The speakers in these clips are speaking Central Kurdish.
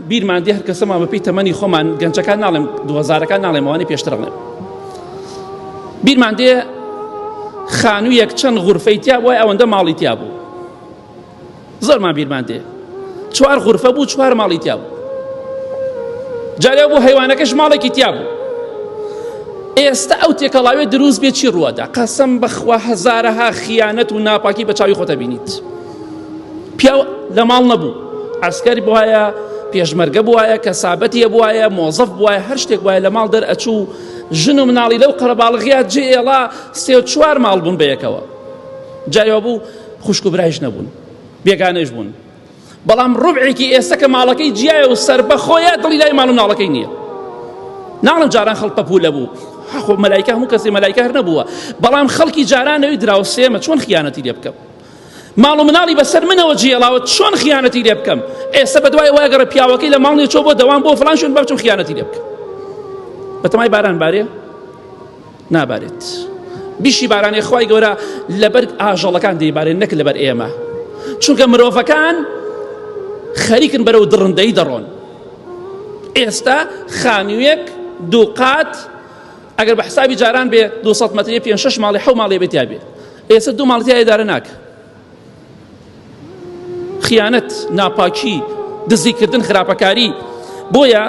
بیرمان دێ هەر کەسەمان بەپێی تەمەنی خۆمان گەنجەکان ناڵێم 2000ەکان ناڵێم ئەوانەی پێشتر ئەڵێم بیرمان دێ خانوویەک چەند غورفەی تیا بووە ئەوەندە ماڵی تیا بوو زۆرمان بیرمان دێ 4 غورفە بوو 4 ماڵی تیا بوو جارێ بوو حەیوانەکەش ماڵێکی تیا بوو ئێستا ئەو تێکەڵاوێ دروست بێت چی ڕوەدا قەسەم بەخوا هەزارەها خیانەت و ناپاکی بە چاوی خۆتە بینیت پیاو لە ماڵ نەبوو عسکەری بووایە پێشمەرگە بووایە کەسابەتیە بووایە مۆزەف بووایە هەر شتێک وایە لە ماڵ دەرئەچوو ژن و مناڵی لەو قەرەباڵغیات جێڵا 3-4 ماڵ بوون بەیەکەوە جایەوە بوو خوشک و برایش نەبوون بێگانەش بوون بەڵام ڕوبعێکی ئێستا کە ماڵەکەی جیایە و سەر بەخۆیە دڵی لای ماڵ و مناڵەکەی نییە ناڵم جاران خەڵک پەپوولە بوو خۆ مەلایکە هەموو کەسێ مەلایکە هەر نەبووە بەڵام خەڵکی جارانەوەی دراوسێمە چۆن خیانەتی لێ بکەم ماڵ و مناڵی بەسەر منەوە جێڵاوە چۆن خیانەتی لێ بکەم ئێستا بەدوای وای گەڕە پیاوەکەی لە ماڵی چۆ بۆ دەوام بۆ فڵان شوێن بچم خیانەتی لێ بکەم بەتەمای باران بارێ نابارێت بیشی بارانی خوای گەورە لەبەر ئاژەڵەکان دەیبارێت نەک لەبەر ئێمە چونکە مرۆڤەکان خەریکن بەرەو دڕندەی دەڕۆن ئێستا خانوویەک دوو قات ئەگەر بە حسابی جاران بێ 200 مەتری 5-6 ماڵی 7 ماڵی بێت یا بێ ئێستا 2 ماڵی تیا ئێدارە ناکە خیانەت ناپاکی دزیکردن خراپەکاری بۆیە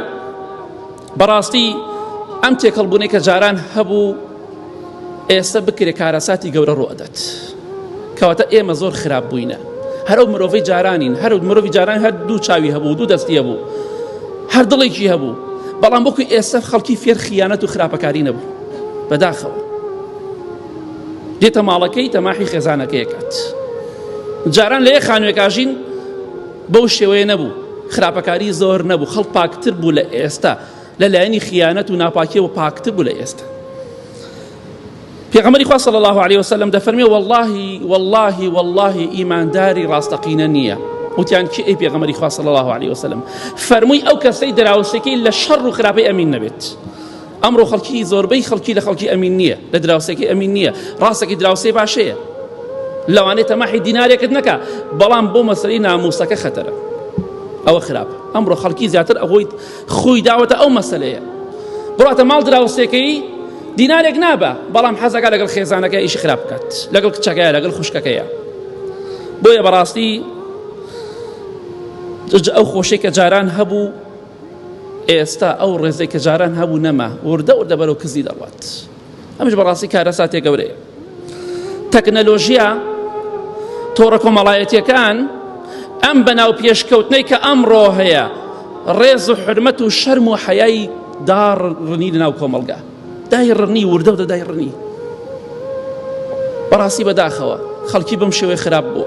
بەڕاستی ئەم تێکەڵبوونەی کە جاران هەبوو ئێستا بکرێ کارەساتی گەورە ڕوئەدات کەواتە ئێمە زۆر خراپ بووینە هەرو مرۆڤی جارانین هەرو مرۆڤی جاران هەر دوو چاوی هەبوو دوو دەستی هەبوو هەر دڵێکی هەبوو بەڵام بۆکوی ئێستا خەڵکی فێر خیانەت و خراپەکاری نەبوو بەداخەوە دێتە ماڵەکەی تەماحی خێزانەکەیەکات جاران لە یەک خانووێکاژین بەو شێوەیە نەبوو خراپەکاری زۆر نەبوو خەڵک پاکتر بوو لە ئێستا لەلایەنی خیانەت و ناپاکیەوە پاکتر بوو لە ئێستا پێغەمبەری خوا صلی الله علیه وسلم دەفەرمێ والله ئیمانداری ڕاستەقینە نییە وتیان کی ئەی پێغەمبەری خوا صلی الله علیه وسلم فەرمووی ئەو کەسەی دراوسێکەی لە شەڕ و خراپەی ئەمین نەبێت ئەمڕۆ خەڵکی زۆربەی خەڵکی لە خەڵکی ئەمین نییە لە دراوسێکی ئەمین نییە ڕاستەکی دراوسێ باشەیە لەوانەیە تەماحی دینارێکت نەکا بەڵام بۆ مەسەلەی ناموسەکە خەتەرە ئەوە خراپە ئەمڕۆ خەڵکی زیاتر ئەوەی خۆی داوەتە ئەو مەسەلەیە بڕاتە ماڵ دراوسێکەی دینارێک نابە بەڵام حەزەکە لەگەڵ خێزانەکە ئیشی خراپ بکات لەگەڵ کچەکەیە لەگەڵ خوشکەکەیە بۆیە بەڕاستی ئەو خۆشەی کە جاران هەبوو ئێستا ئەو ڕێزەی کە جاران هەبوو نەما وردە بەرەو کزی دەڕوات ئەمش بەڕاستی کارەساتێک گەورەیە تەکنەلۆژیا تۆڕە کۆمەڵایەتیەکان ئەم بەناو پێشکەوتنەی کە ئەمڕۆ هەیە ڕێز و حرمەت و شەرم و حەیای داڕنی لەناو کۆمەڵگا دایڕنی وردە دایڕنی بەڕاستی بەداخەوە خەڵکی بەم شێوەیە خراپ بوو